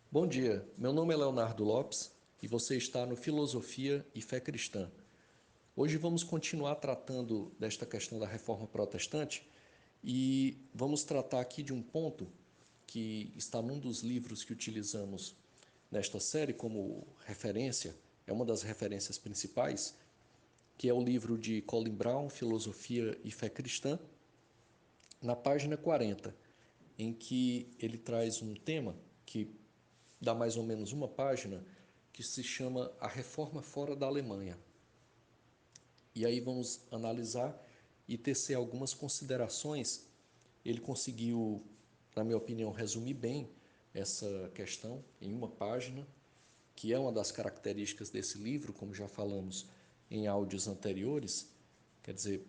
Bom dia, meu nome é Leonardo Lopes e você está no Filosofia e Fé Cristã. Hoje vamos continuar tratando desta questão da reforma protestante e vamos tratar aqui de um ponto que está num dos livros que utilizamos nesta série como referência, é uma das referências principais, que é o livro de Colin Brown, Filosofia e Fé Cristã, na página 40, em que ele traz um tema que dá mais ou menos uma página, que se chama A Reforma Fora da Alemanha. E aí vamos analisar e tecer algumas considerações. Ele conseguiu, na minha opinião, resumir bem essa questão em uma página, que é uma das características desse livro, como já falamos em áudios anteriores. Quer dizer,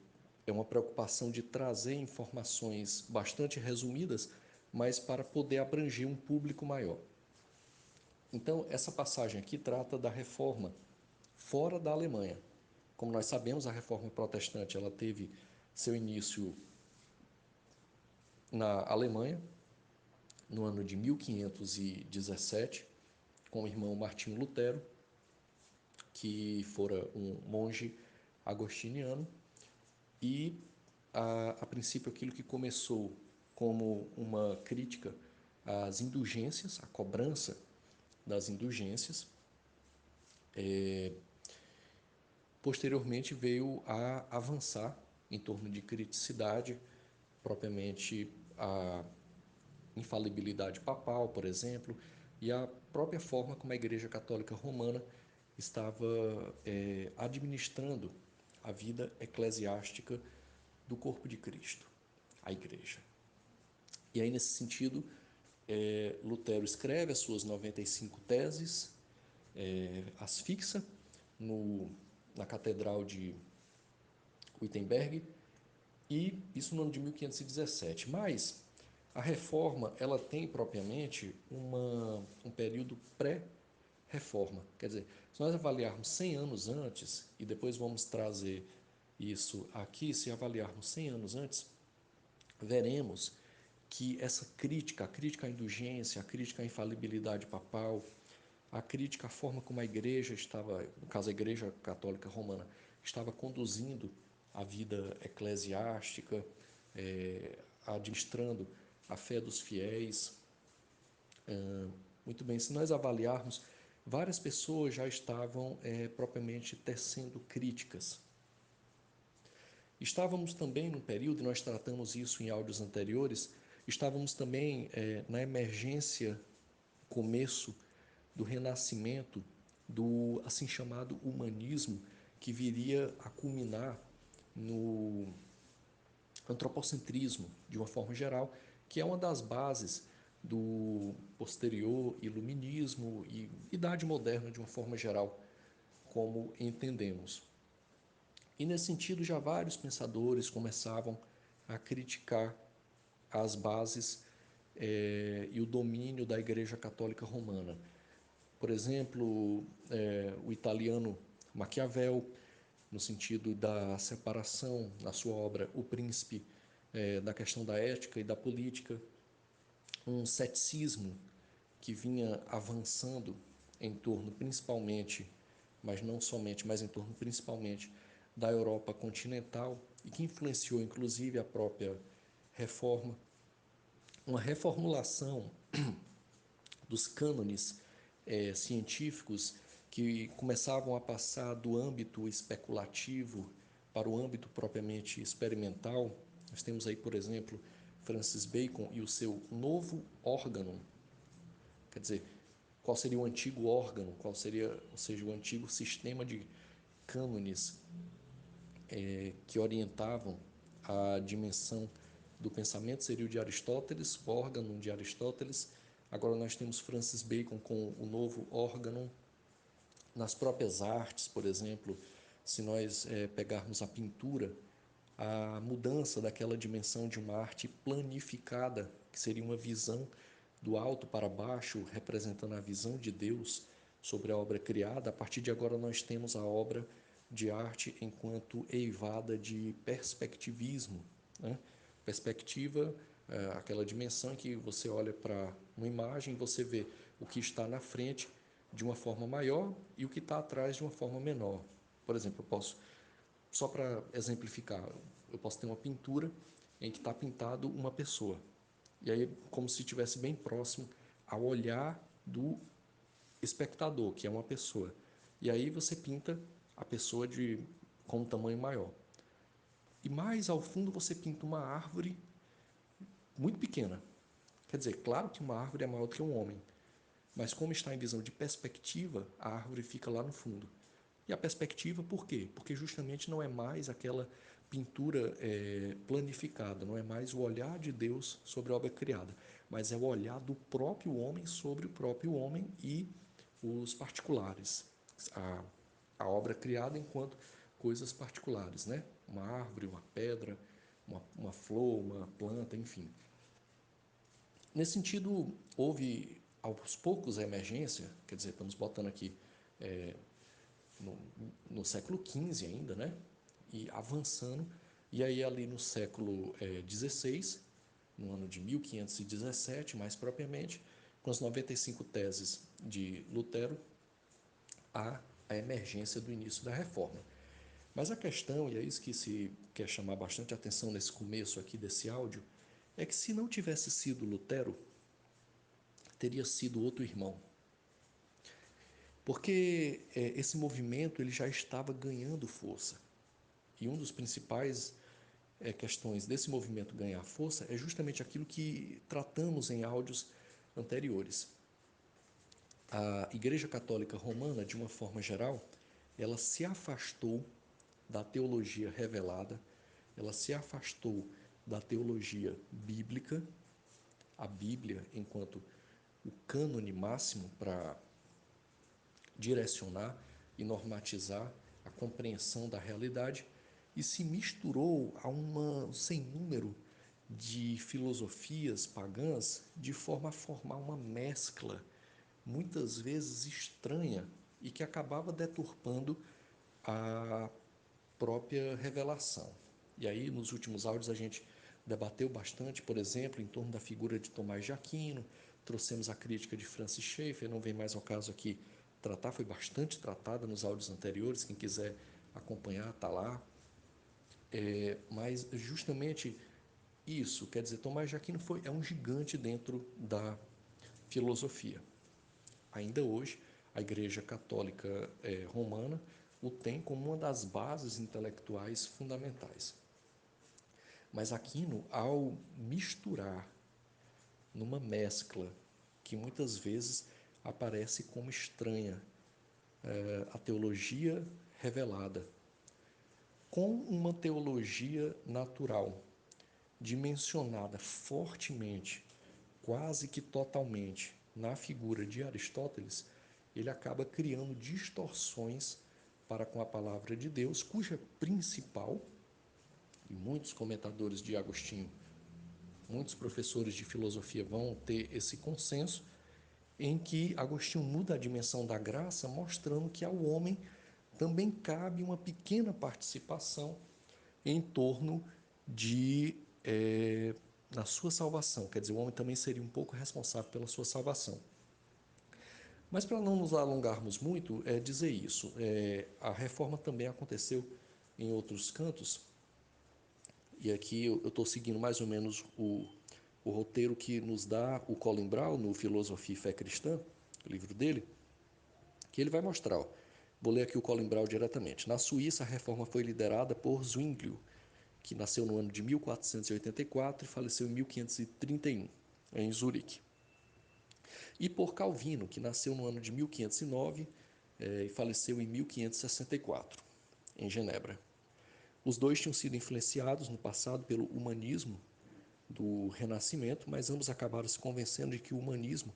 é uma preocupação de trazer informações bastante resumidas, mas para poder abranger um público maior. Então, essa passagem aqui trata da reforma fora da Alemanha. Como nós sabemos, a reforma protestante ela teve seu início na Alemanha, no ano de 1517, com o irmão Martinho Lutero, que fora um monge agostiniano, e a princípio aquilo que começou como uma crítica às indulgências, à cobrança das indulgências, posteriormente veio a avançar em torno de criticidade, propriamente a infalibilidade papal, por exemplo, e a própria forma como a Igreja Católica Romana estava administrando a vida eclesiástica do corpo de Cristo, a Igreja. E aí, nesse sentido, Lutero escreve as suas 95 teses, as fixa no, na Catedral de Wittenberg, e isso no ano de 1517. Mas a reforma ela tem propriamente um período pré-reforma. Quer dizer, se nós avaliarmos 100 anos antes, e depois vamos trazer isso aqui, se avaliarmos 100 anos antes, veremos que essa crítica, a crítica à indulgência, a crítica à infalibilidade papal, a crítica à forma como a igreja estava, no caso a Igreja Católica Romana, estava conduzindo a vida eclesiástica, administrando a fé dos fiéis. Muito bem, se nós avaliarmos, várias pessoas já estavam propriamente tecendo críticas. Estávamos também num período, e nós tratamos isso em áudios anteriores, estávamos também na emergência, começo do renascimento do assim chamado humanismo, que viria a culminar no antropocentrismo, de uma forma geral, que é uma das bases do posterior iluminismo e idade moderna de uma forma geral, como entendemos. E nesse sentido, já vários pensadores começavam a criticar as bases e o domínio da Igreja Católica Romana. Por exemplo, o italiano Maquiavel, no sentido da separação, na sua obra O Príncipe, da questão da ética e da política, um ceticismo que vinha avançando em torno principalmente, mas não somente, mas em torno principalmente da Europa continental e que influenciou inclusive a própria reforma, uma reformulação dos cânones científicos que começavam a passar do âmbito especulativo para o âmbito propriamente experimental. Nós temos aí, por exemplo, Francis Bacon e o seu novo órgão. Quer dizer, qual seria o antigo órgão, qual seria, ou seja, o antigo sistema de cânones que orientavam a dimensão do pensamento, seria o de Aristóteles, o órgão de Aristóteles. Agora nós temos Francis Bacon com o novo órgão nas próprias artes, por exemplo, se nós pegarmos a pintura, a mudança daquela dimensão de uma arte planificada, que seria uma visão do alto para baixo, representando a visão de Deus sobre a obra criada. A partir de agora nós temos a obra de arte enquanto eivada de perspectivismo, né? Perspectiva aquela dimensão em que você olha para uma imagem e você vê o que está na frente de uma forma maior e o que está atrás de uma forma menor. Por exemplo, eu posso, só para exemplificar, eu posso ter uma pintura em que está pintado uma pessoa. E aí, como se estivesse bem próximo ao olhar do espectador, que é uma pessoa. E aí você pinta a pessoa com um tamanho maior. E mais ao fundo você pinta uma árvore muito pequena. Quer dizer, claro que uma árvore é maior do que um homem, mas como está em visão de perspectiva, a árvore fica lá no fundo. E a perspectiva, por quê? Porque justamente não é mais aquela pintura planificada, não é mais o olhar de Deus sobre a obra criada, mas é o olhar do próprio homem sobre o próprio homem e os particulares. A, a obra criada enquanto coisas particulares, né? Uma árvore, uma pedra, uma flor, uma planta, enfim. Nesse sentido, houve aos poucos a emergência, quer dizer, estamos botando aqui é, no, no século XV ainda, né? E avançando, e aí ali no século XVI, no ano de 1517, mais propriamente, com as 95 teses de Lutero, há a emergência do início da reforma. Mas a questão, e é isso que se quer chamar bastante atenção nesse começo aqui desse áudio, é que se não tivesse sido Lutero, teria sido outro irmão. Porque esse movimento ele já estava ganhando força. E um dos principais questões desse movimento ganhar força é justamente aquilo que tratamos em áudios anteriores. A Igreja Católica Romana, de uma forma geral, ela se afastou da teologia revelada, ela se afastou da teologia bíblica, a Bíblia enquanto o cânone máximo para direcionar e normatizar a compreensão da realidade e se misturou a um sem número de filosofias pagãs de forma a formar uma mescla muitas vezes estranha e que acabava deturpando a própria revelação. E aí, nos últimos áudios, a gente debateu bastante, por exemplo, em torno da figura de Tomás de Aquino, trouxemos a crítica de Francis Schaeffer, não vem mais ao caso aqui tratar, foi bastante tratada nos áudios anteriores, quem quiser acompanhar está lá. Mas justamente isso, quer dizer, Tomás de Aquino é um gigante dentro da filosofia. Ainda hoje, a Igreja Católica Romana o tem como uma das bases intelectuais fundamentais. Mas Aquino, ao misturar numa mescla que muitas vezes aparece como estranha, a teologia revelada com uma teologia natural, dimensionada fortemente, quase que totalmente, na figura de Aristóteles, ele acaba criando distorções para com a palavra de Deus, cuja principal, e muitos comentadores de Agostinho, muitos professores de filosofia vão ter esse consenso, em que Agostinho muda a dimensão da graça, mostrando que ao homem também cabe uma pequena participação em torno de na sua salvação. Quer dizer, o homem também seria um pouco responsável pela sua salvação. Mas para não nos alongarmos muito, é dizer isso. A reforma também aconteceu em outros cantos, e aqui eu estou seguindo mais ou menos o roteiro que nos dá o Colin Brown no Filosofia e Fé Cristã, o livro dele, que ele vai mostrar. Ó, vou ler aqui o Colin Brown diretamente. Na Suíça, a reforma foi liderada por Zwinglio, que nasceu no ano de 1484 e faleceu em 1531, em Zurique. E por Calvino, que nasceu no ano de 1509 e faleceu em 1564, em Genebra. Os dois tinham sido influenciados no passado pelo humanismo do Renascimento, mas ambos acabaram se convencendo de que o humanismo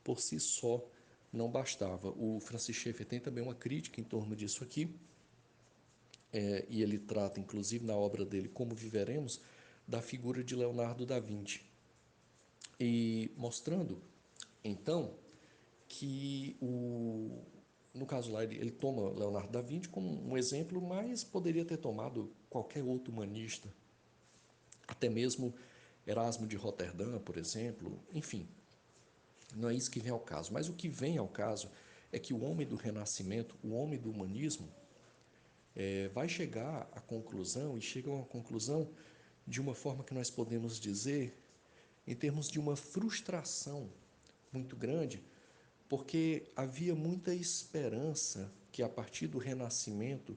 por si só não bastava. O Francis Schaeffer tem também uma crítica em torno disso aqui, e ele trata, inclusive, na obra dele, Como Viveremos, da figura de Leonardo da Vinci. E mostrando, então, que no caso lá, ele toma Leonardo da Vinci como um exemplo, mas poderia ter tomado qualquer outro humanista, até mesmo Erasmo de Roterdã, por exemplo, enfim, não é isso que vem ao caso. Mas o que vem ao caso é que o homem do Renascimento, o homem do humanismo, vai chegar à conclusão, e chega a uma conclusão de uma forma que nós podemos dizer, em termos de uma frustração muito grande, porque havia muita esperança que a partir do Renascimento,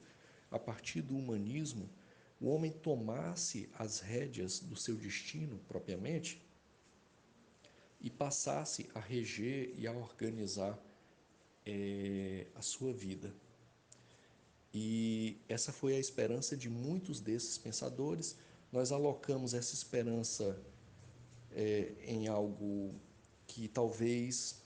a partir do humanismo, o homem tomasse as rédeas do seu destino propriamente e passasse a reger e a organizar a sua vida. E essa foi a esperança de muitos desses pensadores. Nós alocamos essa esperança em algo que talvez,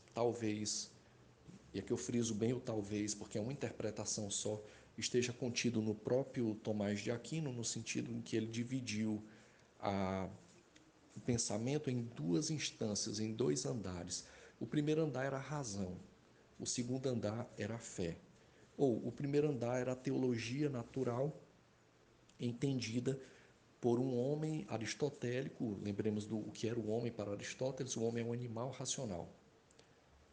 e aqui eu friso bem o talvez, porque é uma interpretação só, esteja contido no próprio Tomás de Aquino, no sentido em que ele dividiu a, o pensamento em duas instâncias, em dois andares. O primeiro andar era a razão, o segundo andar era a fé. Ou o primeiro andar era a teologia natural, entendida por um homem aristotélico. Lembremos do o que era o homem para Aristóteles: o homem é um animal racional,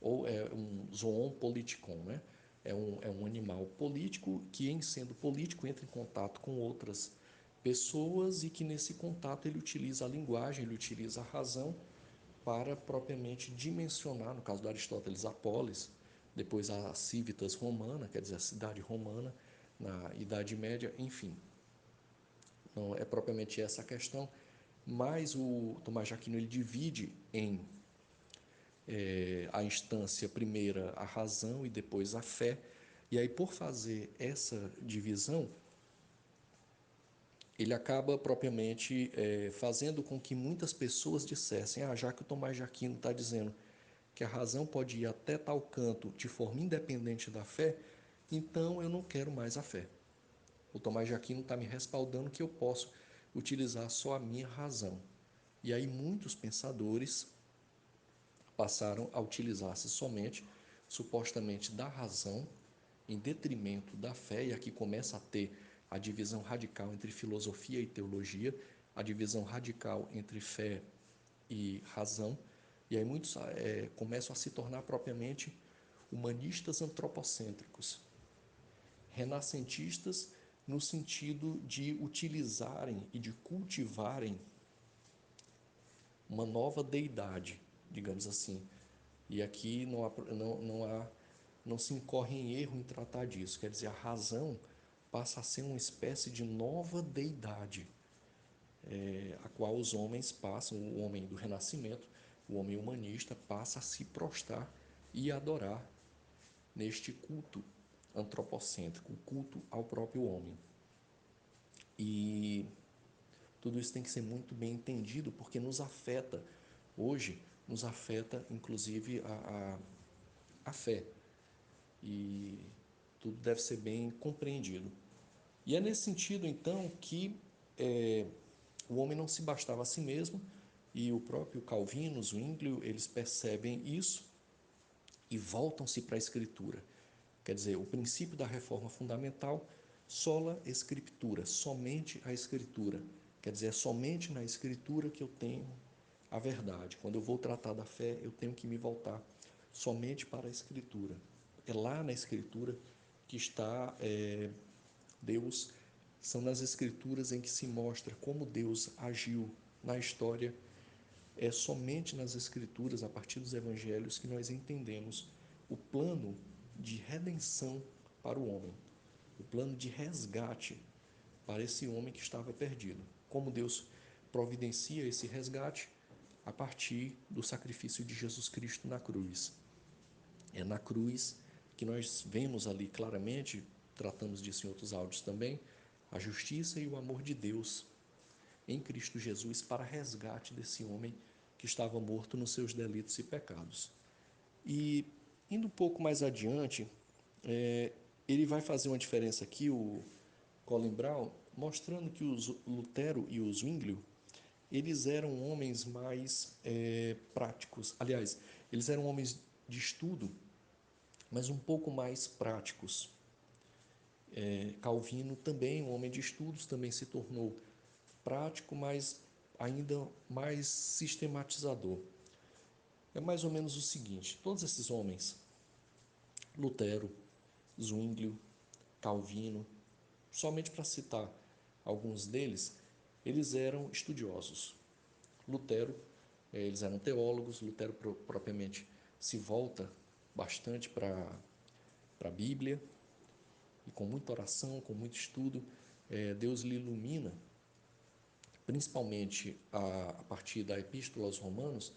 ou é um zoon politikon, né? É um animal político que, em sendo político, entra em contato com outras pessoas e que, nesse contato, ele utiliza a linguagem, ele utiliza a razão para propriamente dimensionar, no caso de Aristóteles, a polis, depois a civitas romana, quer dizer, a cidade romana, na Idade Média, enfim. Não é propriamente essa a questão, mas o Tomás de Aquino ele divide em a instância primeira a razão e depois a fé, e aí por fazer essa divisão, ele acaba propriamente fazendo com que muitas pessoas dissessem: já que o Tomás de Aquino está dizendo que a razão pode ir até tal canto de forma independente da fé, então eu não quero mais a fé. O Tomás de Aquino está me respaldando que eu posso utilizar só a minha razão. E aí muitos pensadores passaram a utilizar-se somente, supostamente, da razão em detrimento da fé, e aqui começa a ter a divisão radical entre filosofia e teologia, a divisão radical entre fé e razão, e aí muitos começam a se tornar propriamente humanistas antropocêntricos, renascentistas no sentido de utilizarem e de cultivarem uma nova deidade, digamos assim. E aqui não se incorre em erro em tratar disso, quer dizer, a razão passa a ser uma espécie de nova deidade, a qual os homens passam, o homem do Renascimento, o homem humanista, passa a se prostrar e adorar neste culto antropocêntrico, o culto ao próprio homem. E tudo isso tem que ser muito bem entendido, porque nos afeta, hoje, nos afeta inclusive a fé. E tudo deve ser bem compreendido. E é nesse sentido, então, que o homem não se bastava a si mesmo, e o próprio Calvino, Zwinglio, eles percebem isso e voltam-se para a Escritura. Quer dizer, o princípio da reforma fundamental, sola Scriptura, somente a Escritura. Quer dizer, é somente na Escritura que eu tenho a verdade. Quando eu vou tratar da fé, eu tenho que me voltar somente para a Escritura. É lá na Escritura que está Deus, são nas Escrituras em que se mostra como Deus agiu na história. É somente nas Escrituras, a partir dos Evangelhos, que nós entendemos o plano de redenção para o homem, o plano de resgate para esse homem que estava perdido. Como Deus providencia esse resgate a partir do sacrifício de Jesus Cristo na cruz. É na cruz que nós vemos ali claramente, tratamos disso em outros áudios também, a justiça e o amor de Deus em Cristo Jesus para resgate desse homem que estava morto nos seus delitos e pecados. E indo um pouco mais adiante, ele vai fazer uma diferença aqui, o Colin Brown, mostrando que os Lutero e os Zwinglio, eles eram homens mais práticos. Aliás, eles eram homens de estudo, mas um pouco mais práticos. Calvino também, um homem de estudos, também se tornou prático, mas ainda mais sistematizador. É mais ou menos o seguinte: todos esses homens, Lutero, Zwinglio, Calvino, somente para citar alguns deles, eles eram estudiosos. Lutero, eles eram teólogos. Lutero propriamente se volta bastante para a Bíblia, e com muita oração, com muito estudo, Deus lhe ilumina, principalmente a partir da Epístola aos Romanos,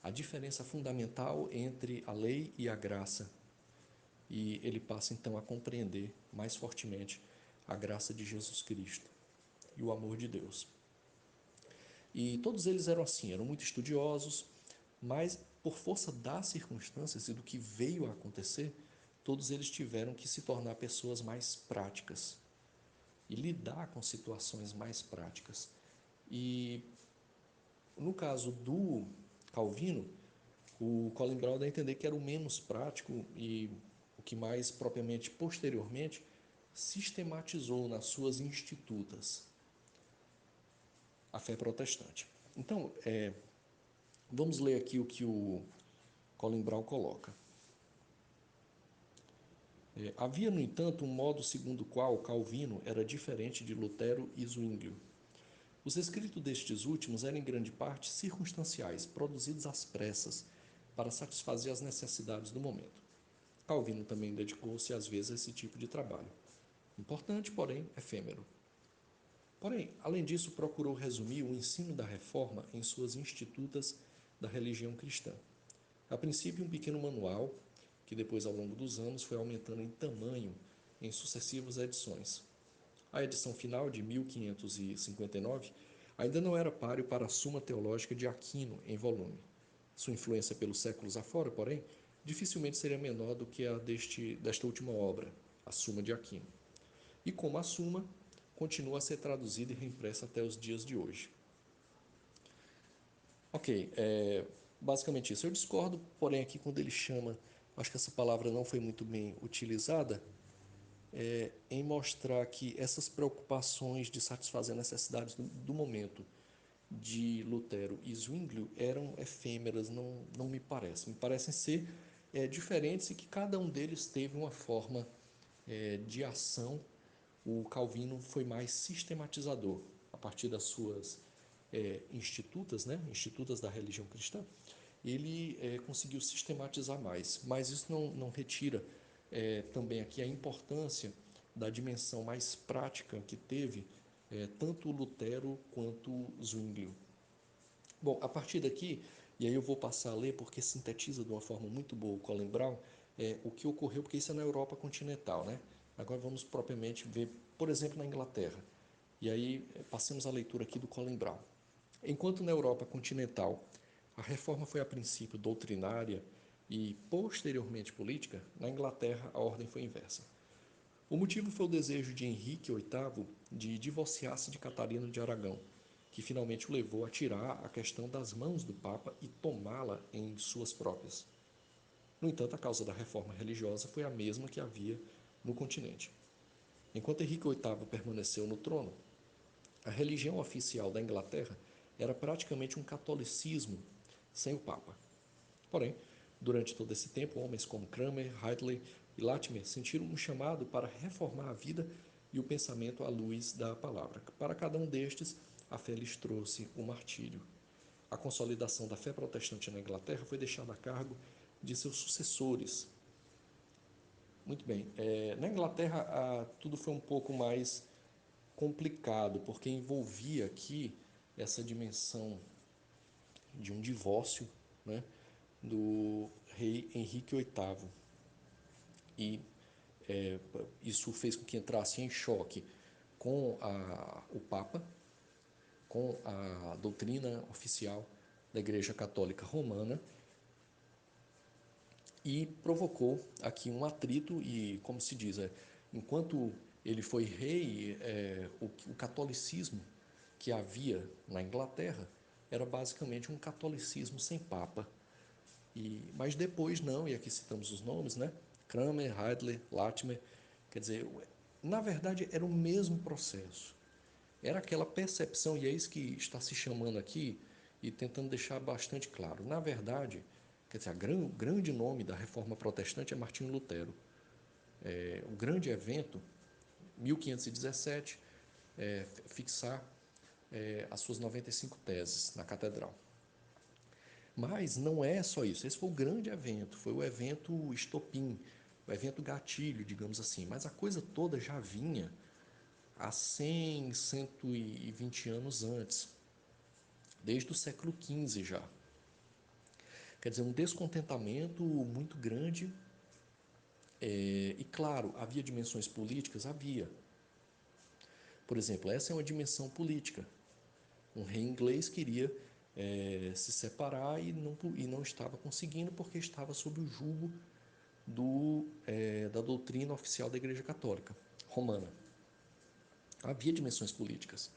a diferença fundamental entre a lei e a graça. E ele passa então a compreender mais fortemente a graça de Jesus Cristo e o amor de Deus. E todos eles eram assim, eram muito estudiosos, mas por força das circunstâncias e do que veio a acontecer, todos eles tiveram que se tornar pessoas mais práticas e lidar com situações mais práticas. E no caso do Calvino, o Colin Brown dá a entender que era o menos prático e o que mais propriamente posteriormente sistematizou nas suas institutas a fé protestante. Então, vamos ler aqui o que o Colin Brown coloca. Havia, no entanto, um modo segundo o qual Calvino era diferente de Lutero e Zwinglio. Os escritos destes últimos eram em grande parte circunstanciais, produzidos às pressas, para satisfazer as necessidades do momento. Calvino também dedicou-se às vezes a esse tipo de trabalho. Importante, porém, efêmero. Porém, além disso, procurou resumir o ensino da Reforma em suas institutas da religião cristã. A princípio, um pequeno manual, que depois, ao longo dos anos, foi aumentando em tamanho em sucessivas edições. A edição final, de 1559, ainda não era páreo para a Suma Teológica de Aquino, em volume. Sua influência pelos séculos afora, porém, dificilmente seria menor do que a desta última obra, a Suma de Aquino. E como a Suma, continua a ser traduzida e reimpressa até os dias de hoje. Ok, basicamente isso. Eu discordo, porém, aqui quando ele chama, acho que essa palavra não foi muito bem utilizada, em mostrar que essas preocupações de satisfazer necessidades do momento de Lutero e Zwinglio eram efêmeras, não me parece. Me parecem ser diferentes e que cada um deles teve uma forma de ação. O Calvino foi mais sistematizador a partir das suas institutas, né, institutas da religião cristã. Ele conseguiu sistematizar mais, mas isso não retira também aqui a importância da dimensão mais prática que teve tanto Lutero quanto Zwinglio. Bom, a partir daqui, e aí eu vou passar a ler porque sintetiza de uma forma muito boa o Colin Brown, o que ocorreu, porque isso é na Europa continental, né? Agora vamos propriamente ver, por exemplo, na Inglaterra. E aí passemos a leitura aqui do Colin Brown. Enquanto na Europa continental a reforma foi a princípio doutrinária e posteriormente política, na Inglaterra a ordem foi inversa. O motivo foi o desejo de Henrique VIII de divorciar-se de Catarina de Aragão, que finalmente o levou a tirar a questão das mãos do Papa e tomá-la em suas próprias. No entanto, a causa da reforma religiosa foi a mesma que havia no continente. Enquanto Henrique VIII permaneceu no trono, a religião oficial da Inglaterra era praticamente um catolicismo sem o Papa. Porém, durante todo esse tempo, homens como Cranmer, Ridley e Latimer sentiram um chamado para reformar a vida e o pensamento à luz da palavra. Para cada um destes, a fé lhes trouxe o martírio. A consolidação da fé protestante na Inglaterra foi deixada a cargo de seus sucessores. Muito bem. Na Inglaterra, tudo foi um pouco mais complicado, porque envolvia aqui essa dimensão de um divórcio, né, do rei Henrique VIII. E isso fez com que entrasse em choque com o Papa, com a doutrina oficial da Igreja Católica Romana, e provocou aqui um atrito e, como se diz, enquanto ele foi rei, o catolicismo que havia na Inglaterra era basicamente um catolicismo sem papa. Mas depois não, e aqui citamos os nomes, né? Cranmer, Ridley, Latimer, quer dizer, na verdade era o mesmo processo. Era aquela percepção, e é isso que está se chamando aqui, e tentando deixar bastante claro. Na verdade, quer dizer, o grande nome da reforma protestante é Martinho Lutero. O grande evento, 1517, fixar as suas 95 teses na catedral. Mas não é só isso. Esse foi o grande evento, foi o evento estopim, o evento gatilho, digamos assim. Mas a coisa toda já vinha há 100, 120 anos antes, desde o século XV já. Quer dizer, um descontentamento muito grande. E claro, havia dimensões políticas? Havia. Por exemplo, essa é uma dimensão política. Um rei inglês queria se separar e não estava conseguindo porque estava sob o jugo da doutrina oficial da Igreja Católica Romana. Havia dimensões políticas.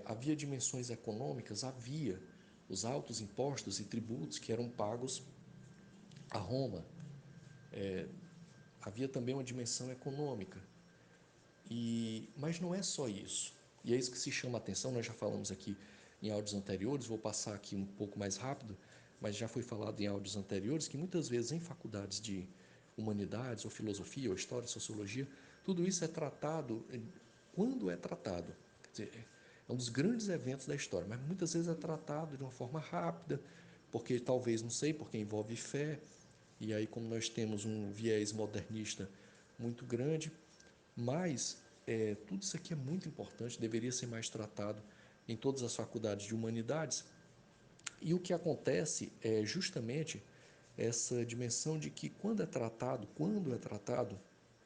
Havia dimensões econômicas? Havia. Os altos impostos e tributos que eram pagos a Roma. Havia também uma dimensão econômica. Mas não é só isso. E é isso que se chama a atenção, nós já falamos aqui em áudios anteriores, vou passar aqui um pouco mais rápido, mas já foi falado em áudios anteriores que muitas vezes em faculdades de humanidades, ou filosofia, ou história, sociologia, tudo isso é tratado, quando é tratado, quer dizer, é um dos grandes eventos da história, mas muitas vezes é tratado de uma forma rápida, porque talvez, não sei, porque envolve fé, e aí como nós temos um viés modernista muito grande, mas tudo isso aqui é muito importante, deveria ser mais tratado em todas as faculdades de humanidades. E o que acontece é justamente essa dimensão de que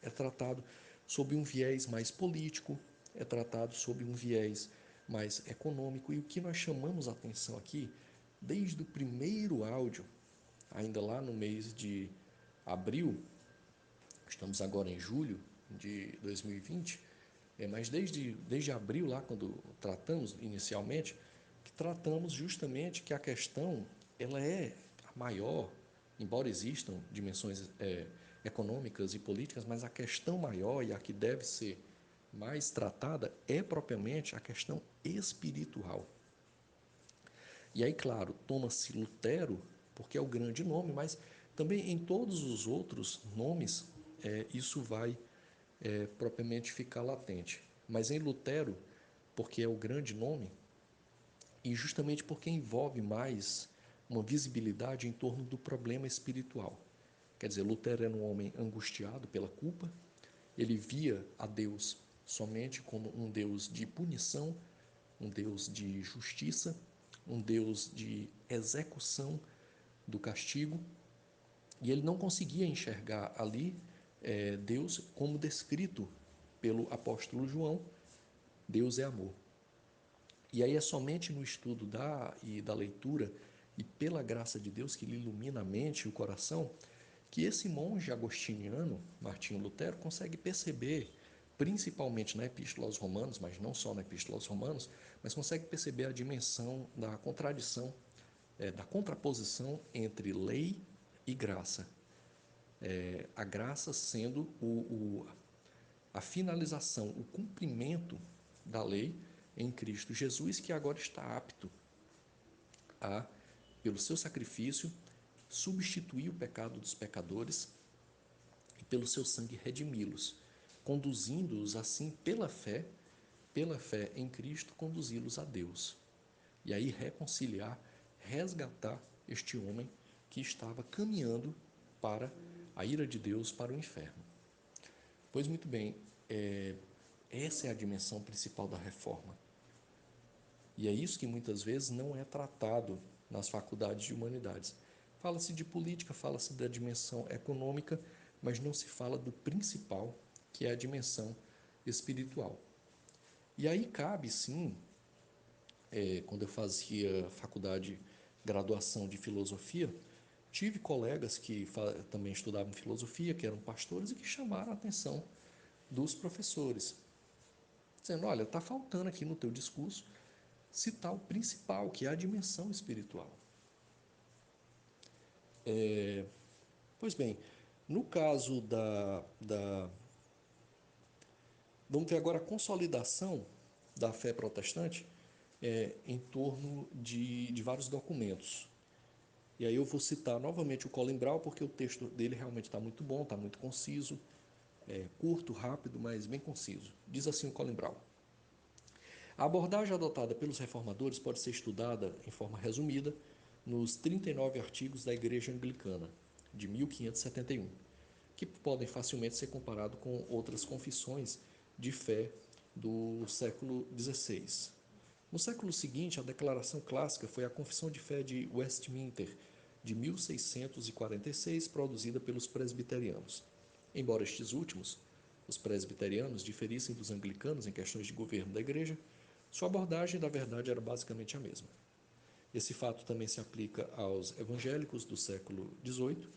é tratado sob um viés mais político, é tratado sob um viés mais econômico. E o que nós chamamos a atenção aqui, desde o primeiro áudio, ainda lá no mês de abril, estamos agora em julho de 2020, mas desde abril, lá quando tratamos inicialmente, que tratamos justamente que a questão ela é a maior, embora existam dimensões econômicas e políticas, mas a questão maior e a que deve ser mais tratada é propriamente a questão espiritual. E aí, claro, toma-se Lutero, porque é o grande nome, mas também em todos os outros nomes isso vai propriamente ficar latente. Mas em Lutero, porque é o grande nome, e justamente porque envolve mais uma visibilidade em torno do problema espiritual. Quer dizer, Lutero era um homem angustiado pela culpa, ele via a Deus somente como um Deus de punição, um Deus de justiça, um Deus de execução do castigo, e ele não conseguia enxergar ali Deus como descrito pelo apóstolo João: Deus é amor. E aí é somente no estudo da leitura e pela graça de Deus que lhe ilumina a mente e o coração que esse monge agostiniano, Martinho Lutero, consegue perceber, principalmente na Epístola aos Romanos, mas não só na Epístola aos Romanos, mas consegue perceber a dimensão da contradição, da contraposição entre lei e graça. A graça sendo a finalização, o cumprimento da lei em Cristo Jesus, que agora está apto a, pelo seu sacrifício, substituir o pecado dos pecadores e pelo seu sangue redimi-los, conduzindo-os assim pela fé em Cristo, conduzi-los a Deus. E aí reconciliar, resgatar este homem que estava caminhando para a ira de Deus, para o inferno. Pois muito bem, essa é a dimensão principal da reforma. E é isso que muitas vezes não é tratado nas faculdades de humanidades. Fala-se de política, fala-se da dimensão econômica, mas não se fala do principal, que é a dimensão espiritual. E aí cabe sim, quando eu fazia faculdade, graduação de filosofia, tive colegas que também estudavam filosofia, que eram pastores e que chamaram a atenção dos professores, dizendo: olha, está faltando aqui no teu discurso citar o principal, que é a dimensão espiritual. Pois bem, no caso vamos ver agora a consolidação da fé protestante em torno de vários documentos. E aí eu vou citar novamente o Colin Brown, porque o texto dele realmente está muito bom, está muito conciso, curto, rápido, mas bem conciso. Diz assim o Colin Brown: a abordagem adotada pelos reformadores pode ser estudada em forma resumida nos 39 artigos da Igreja Anglicana, de 1571, que podem facilmente ser comparados com outras confissões de fé do século XVI. No século seguinte, a declaração clássica foi a Confissão de Fé de Westminster, de 1646, produzida pelos presbiterianos. Embora estes últimos, os presbiterianos, diferissem dos anglicanos em questões de governo da Igreja, sua abordagem da verdade era basicamente a mesma. Esse fato também se aplica aos evangélicos do século XVIII,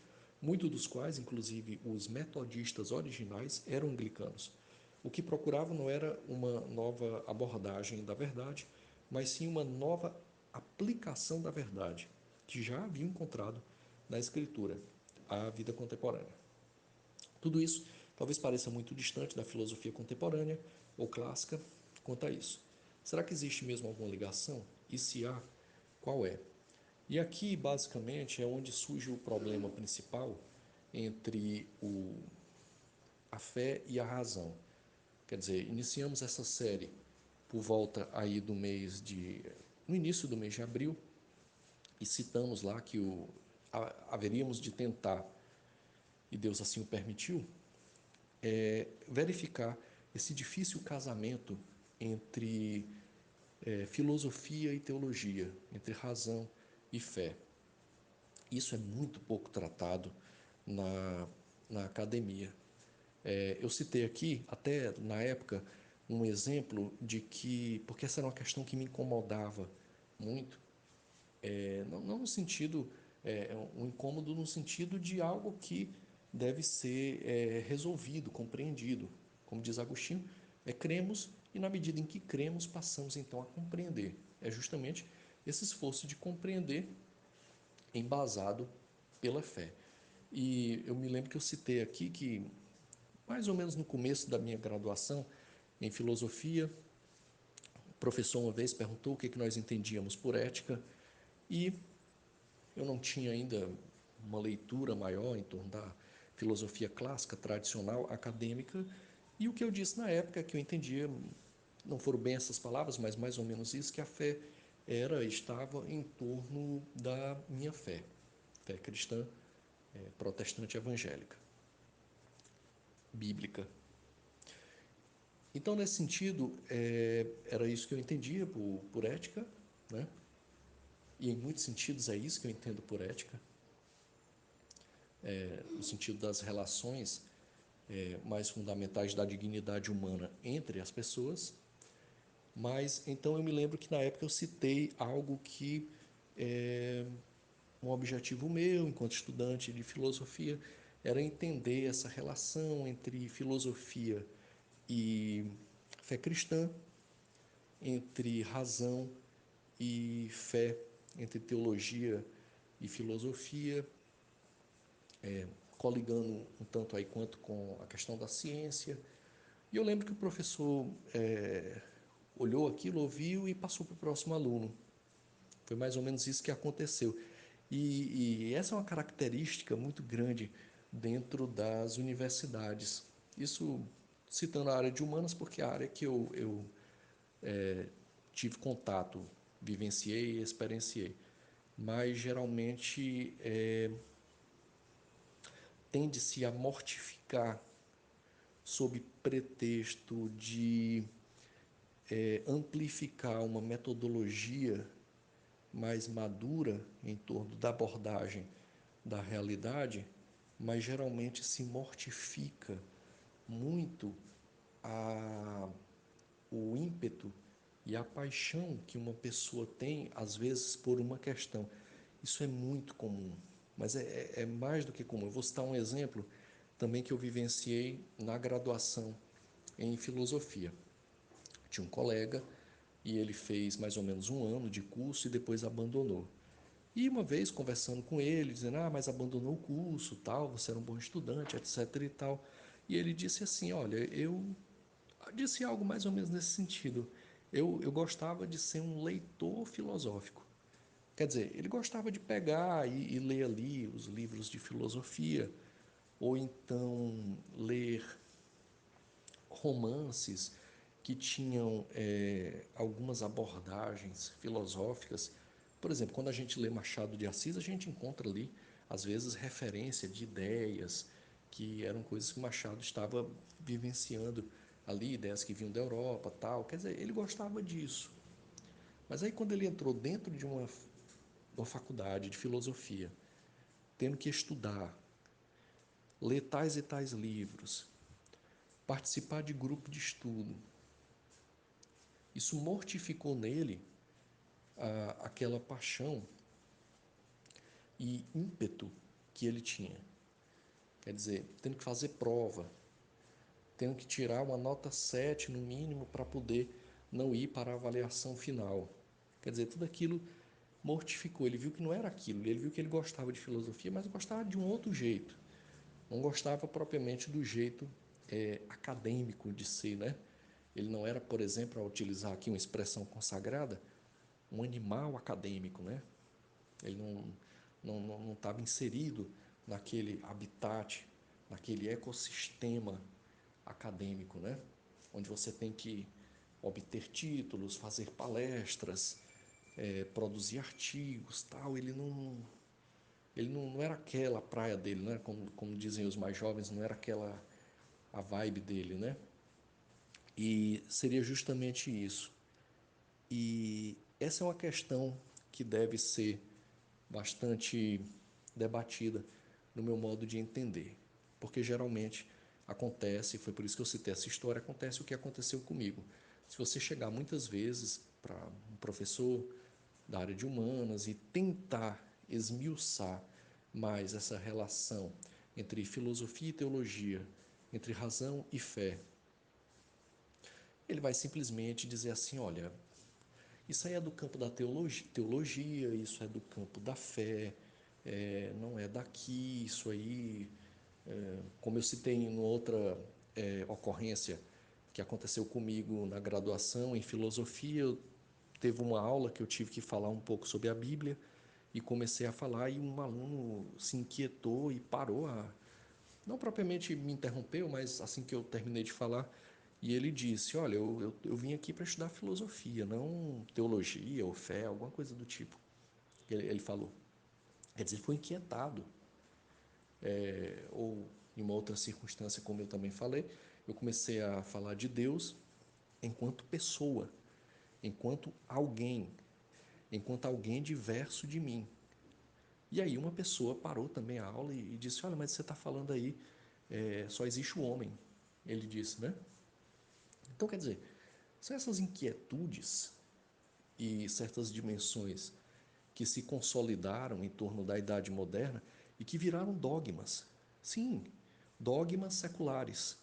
muitos dos quais, inclusive os metodistas originais, eram anglicanos. O que procuravam não era uma nova abordagem da verdade, mas sim uma nova aplicação da verdade, que já haviam encontrado na Escritura, à vida contemporânea. Tudo isso talvez pareça muito distante da filosofia contemporânea ou clássica quanto a isso. Será que existe mesmo alguma ligação? E se há, qual é? E aqui, basicamente, é onde surge o problema principal entre a fé e a razão. Quer dizer, iniciamos essa série por volta aí do mês de... no início do mês de abril, e citamos lá que haveríamos de tentar, e Deus assim o permitiu, verificar esse difícil casamento entre filosofia e teologia, entre razão e fé. Isso é muito pouco tratado na, na academia. Eu citei aqui, até na época, um exemplo de que, porque essa era uma questão que me incomodava muito, não no sentido, um incômodo no sentido de algo que deve ser resolvido, compreendido. Como diz Agostinho, cremos e na medida em que cremos, passamos então a compreender. É justamente esse esforço de compreender embasado pela fé. E eu me lembro que eu citei aqui que, mais ou menos no começo da minha graduação em filosofia, o professor uma vez perguntou o que nós entendíamos por ética e eu não tinha ainda uma leitura maior em torno da filosofia clássica, tradicional, acadêmica, e o que eu disse na época é que eu entendia, não foram bem essas palavras, mas mais ou menos isso, que a fé estava em torno da minha fé cristã, protestante evangélica, bíblica. Então, nesse sentido, era isso que eu entendia por ética, né? E em muitos sentidos é isso que eu entendo por ética, no sentido das relações mais fundamentais da dignidade humana entre as pessoas. Mas então eu me lembro que na época eu citei algo que um objetivo meu, enquanto estudante de filosofia, era entender essa relação entre filosofia e fé cristã, entre razão e fé, entre teologia e filosofia, coligando um tanto aí quanto com a questão da ciência. E eu lembro que o professor olhou aquilo, ouviu e passou para o próximo aluno. Foi mais ou menos isso que aconteceu. E essa é uma característica muito grande dentro das universidades. Isso citando a área de humanas, porque é a área que eu tive contato, vivenciei e experienciei. Mas geralmente tende-se a mortificar sob pretexto de amplificar uma metodologia mais madura em torno da abordagem da realidade, mas geralmente se mortifica muito a, o ímpeto e a paixão que uma pessoa tem, às vezes, por uma questão. Isso é muito comum, mas é mais do que comum. Eu vou citar um exemplo também que eu vivenciei na graduação em filosofia. Tinha um colega e ele fez mais ou menos um ano de curso e depois abandonou. E uma vez conversando com ele, dizendo, mas abandonou o curso, tal, você era um bom estudante, etc e tal. E ele disse assim, olha, eu disse algo mais ou menos nesse sentido. eu gostava de ser um leitor filosófico. Quer dizer, ele gostava de pegar e ler ali os livros de filosofia, ou então ler romances que tinham algumas abordagens filosóficas. Por exemplo, quando a gente lê Machado de Assis, a gente encontra ali, às vezes, referência de ideias que eram coisas que Machado estava vivenciando ali, ideias que vinham da Europa, tal. Quer dizer, ele gostava disso. Mas aí quando ele entrou dentro de uma faculdade de filosofia, tendo que estudar, ler tais e tais livros, participar de grupo de estudo, isso mortificou nele aquela paixão e ímpeto que ele tinha. Quer dizer, tendo que fazer prova, tendo que tirar uma nota 7 no mínimo para poder não ir para a avaliação final. Quer dizer, tudo aquilo mortificou. Ele viu que não era aquilo, ele viu que ele gostava de filosofia, mas gostava de um outro jeito. Não gostava propriamente do jeito acadêmico de ser, né? Ele não era, por exemplo, a utilizar aqui uma expressão consagrada, um animal acadêmico, né? Ele não estava inserido naquele habitat, naquele ecossistema acadêmico, né? Onde você tem que obter títulos, fazer palestras, produzir artigos, tal. Ele não era aquela praia dele, né? Como dizem os mais jovens, não era aquela a vibe dele, né? E seria justamente isso. E essa é uma questão que deve ser bastante debatida no meu modo de entender, porque geralmente acontece, foi por isso que eu citei essa história, acontece o que aconteceu comigo. Se você chegar muitas vezes para um professor da área de humanas e tentar esmiuçar mais essa relação entre filosofia e teologia, entre razão e fé, ele vai simplesmente dizer assim: olha, isso aí é do campo da teologia, isso é do campo da fé, não é daqui, isso aí, como eu citei em outra ocorrência que aconteceu comigo na graduação em filosofia, teve uma aula que eu tive que falar um pouco sobre a Bíblia e comecei a falar e um aluno se inquietou e parou não propriamente me interrompeu, mas assim que eu terminei de falar, e ele disse: olha, eu vim aqui para estudar filosofia, não teologia ou fé, alguma coisa do tipo. Ele falou. Quer dizer, ele foi inquietado. Ou em uma outra circunstância, como eu também falei, eu comecei a falar de Deus enquanto pessoa, enquanto alguém diverso de mim. E aí uma pessoa parou também a aula e disse: olha, mas você está falando aí, só existe o homem. Ele disse, né? Então, quer dizer, são essas inquietudes e certas dimensões que se consolidaram em torno da Idade Moderna e que viraram dogmas. Sim, dogmas seculares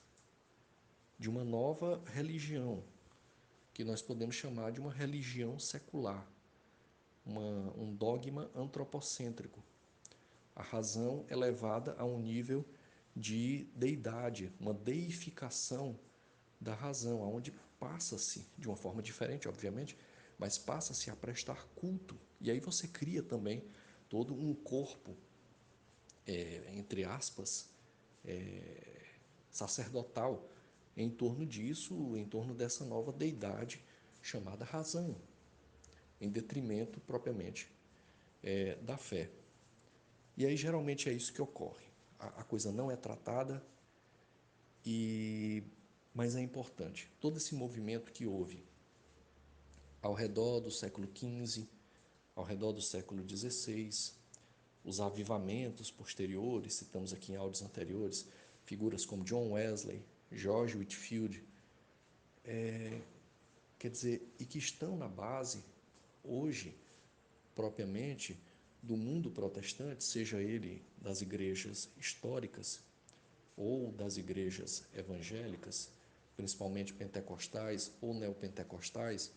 de uma nova religião, que nós podemos chamar de uma religião secular, um dogma antropocêntrico. A razão elevada a um nível de deidade, uma deificação da razão, aonde passa-se, de uma forma diferente, obviamente, mas passa-se a prestar culto. E aí você cria também todo um corpo, entre aspas, sacerdotal em torno disso, em torno dessa nova deidade chamada razão, em detrimento propriamente da fé. E aí geralmente é isso que ocorre. A coisa não é tratada, mas é importante. Todo esse movimento que houve ao redor do século XV, ao redor do século XVI, os avivamentos posteriores, citamos aqui em áudios anteriores, figuras como John Wesley, George Whitefield, quer dizer, e que estão na base, hoje, propriamente, do mundo protestante, seja ele das igrejas históricas ou das igrejas evangélicas, principalmente pentecostais ou neopentecostais,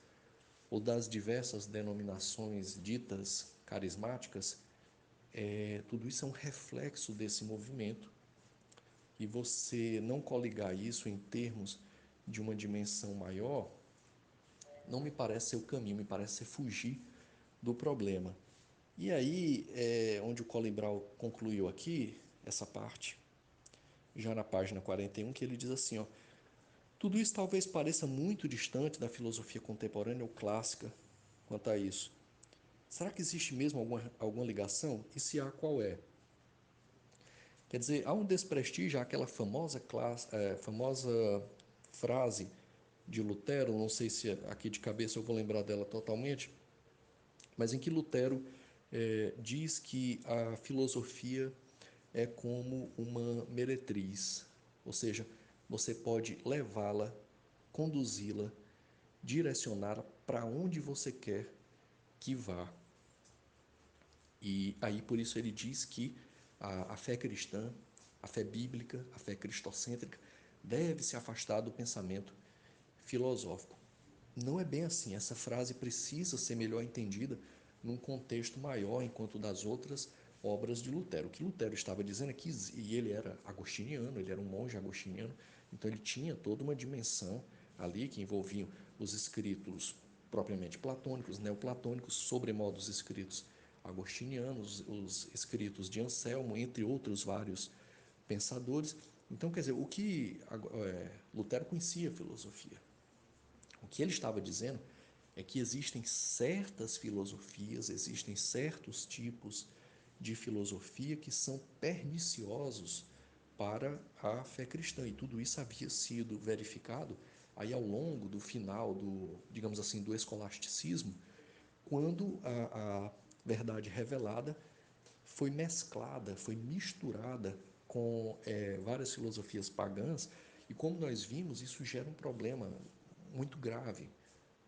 ou das diversas denominações ditas carismáticas, tudo isso é um reflexo desse movimento, e você não coligar isso em termos de uma dimensão maior não me parece ser o caminho, me parece ser fugir do problema. E aí, onde o Colibral concluiu aqui, essa parte, já na página 41, que ele diz assim, ó, tudo isso talvez pareça muito distante da filosofia contemporânea ou clássica quanto a isso. Será que existe mesmo alguma ligação? E se há, qual é? Quer dizer, há um desprestígio àquela famosa frase de Lutero, não sei se aqui de cabeça eu vou lembrar dela totalmente, mas em que Lutero diz que a filosofia é como uma meretriz, ou seja, você pode levá-la, conduzi-la, direcioná-la para onde você quer que vá. E aí por isso ele diz que a fé cristã, a fé bíblica, a fé cristocêntrica deve se afastar do pensamento filosófico. Não é bem assim, essa frase precisa ser melhor entendida num contexto maior enquanto das outras obras de Lutero. O que Lutero estava dizendo é que, e ele era agostiniano, ele era um monge agostiniano, então ele tinha toda uma dimensão ali que envolvia os escritos propriamente platônicos, neoplatônicos, sobremodo os escritos agostinianos, os escritos de Anselmo, entre outros vários pensadores. Então, quer dizer, o que Lutero conhecia a filosofia. O que ele estava dizendo é que existem certas filosofias, existem certos tipos de filosofia que são perniciosos para a fé cristã, e tudo isso havia sido verificado aí ao longo do final do, digamos assim, do escolasticismo, quando a verdade revelada foi mesclada, foi misturada com várias filosofias pagãs, e como nós vimos, isso gera um problema muito grave,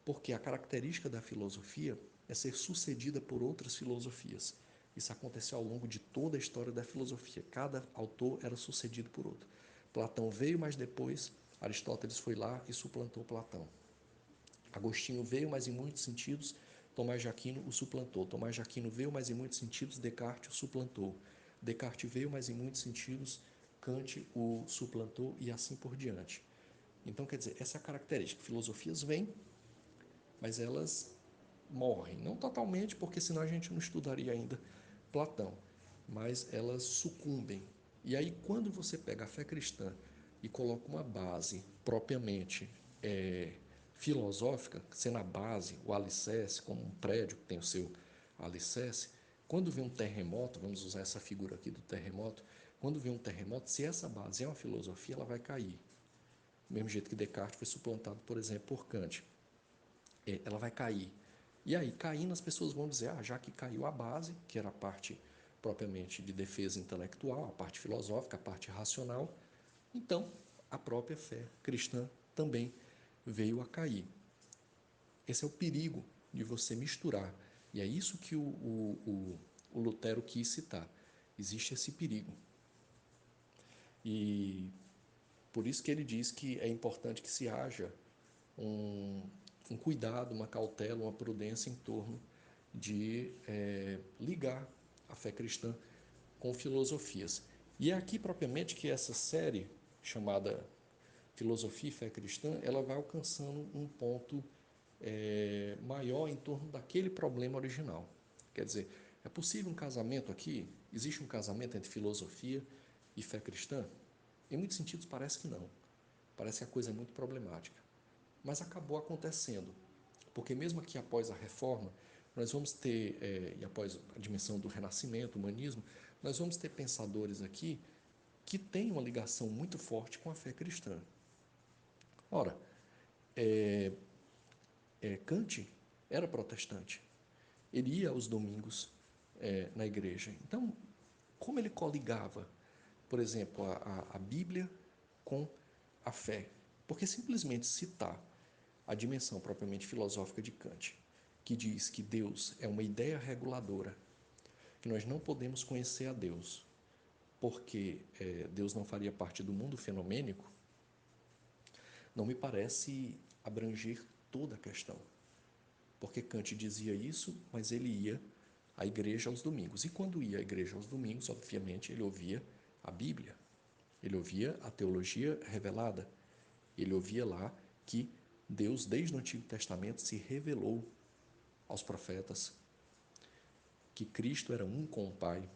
porque a característica da filosofia é ser sucedida por outras filosofias. Isso aconteceu ao longo de toda a história da filosofia. Cada autor era sucedido por outro. Platão veio, mas depois Aristóteles foi lá e suplantou Platão. Agostinho veio, mas em muitos sentidos Tomás de Aquino o suplantou. Tomás de Aquino veio, mas em muitos sentidos Descartes o suplantou. Descartes veio, mas em muitos sentidos Kant o suplantou e assim por diante. Então, quer dizer, essa é a característica. Filosofias vêm, mas elas morrem. Não totalmente, porque senão a gente não estudaria ainda Platão, mas elas sucumbem. E aí, quando você pega a fé cristã e coloca uma base propriamente filosófica, sendo a base, o alicerce, como um prédio que tem o seu alicerce, quando vem um terremoto, vamos usar essa figura aqui do terremoto, quando vem um terremoto, se essa base é uma filosofia, ela vai cair. Do mesmo jeito que Descartes foi suplantado, por exemplo, por Kant. Ela vai cair. E aí, caindo, as pessoas vão dizer, já que caiu a base, que era a parte propriamente de defesa intelectual, a parte filosófica, a parte racional, então a própria fé cristã também veio a cair. Esse é o perigo de você misturar. E é isso que o Lutero quis citar. Existe esse perigo. E por isso que ele diz que é importante que se haja um, um cuidado, uma cautela, uma prudência em torno de ligar a fé cristã com filosofias. E é aqui propriamente que essa série chamada Filosofia e Fé Cristã, ela vai alcançando um ponto maior em torno daquele problema original. Quer dizer, é possível um casamento aqui? Existe um casamento entre filosofia e fé cristã? Em muitos sentidos parece que não. Parece que a coisa é muito problemática. Mas acabou acontecendo, porque mesmo aqui após a reforma, nós vamos ter, e após a dimensão do renascimento, humanismo, nós vamos ter pensadores aqui que têm uma ligação muito forte com a fé cristã. Ora, Kant era protestante, ele ia aos domingos na igreja. Então, como ele coligava, por exemplo, a Bíblia com a fé? Porque simplesmente citar a dimensão propriamente filosófica de Kant, que diz que Deus é uma ideia reguladora, que nós não podemos conhecer a Deus, porque Deus não faria parte do mundo fenomênico, não me parece abranger toda a questão. Porque Kant dizia isso, mas ele ia à igreja aos domingos. E quando ia à igreja aos domingos, obviamente, ele ouvia a Bíblia, ele ouvia a teologia revelada, ele ouvia lá que Deus, desde o Antigo Testamento, se revelou aos profetas que Cristo era um com o Pai,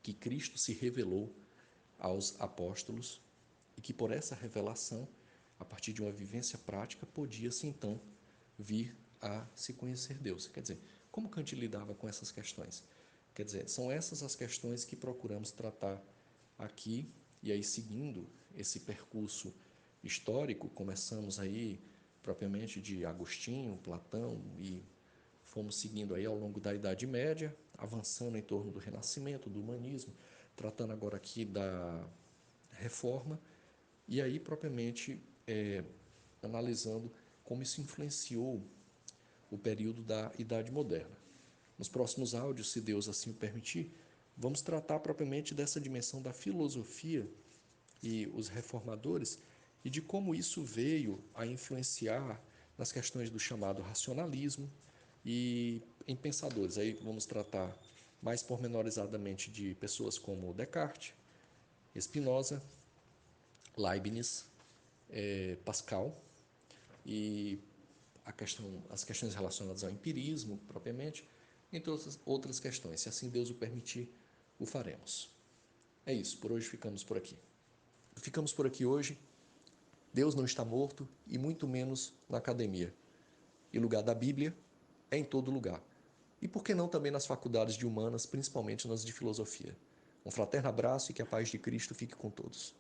que Cristo se revelou aos apóstolos e que por essa revelação, a partir de uma vivência prática, podia-se então vir a se conhecer Deus. Quer dizer, como Kant lidava com essas questões? Quer dizer, são essas as questões que procuramos tratar aqui, e aí seguindo esse percurso histórico, começamos aí propriamente de Agostinho, Platão, e fomos seguindo aí ao longo da Idade Média, avançando em torno do Renascimento, do Humanismo, tratando agora aqui da Reforma, e aí propriamente analisando como isso influenciou o período da Idade Moderna. Nos próximos áudios, se Deus assim o permitir, vamos tratar propriamente dessa dimensão da filosofia e os reformadores e de como isso veio a influenciar nas questões do chamado racionalismo e em pensadores. Aí vamos tratar mais pormenorizadamente de pessoas como Descartes, Spinoza, Leibniz, Pascal e as questões relacionadas ao empirismo propriamente, entre outras questões. Se assim Deus o permitir, o faremos. É isso, por hoje ficamos por aqui. Ficamos por aqui hoje. Deus não está morto e muito menos na academia. E lugar da Bíblia é em todo lugar. E por que não também nas faculdades de humanas, principalmente nas de filosofia? Um fraterno abraço e que a paz de Cristo fique com todos.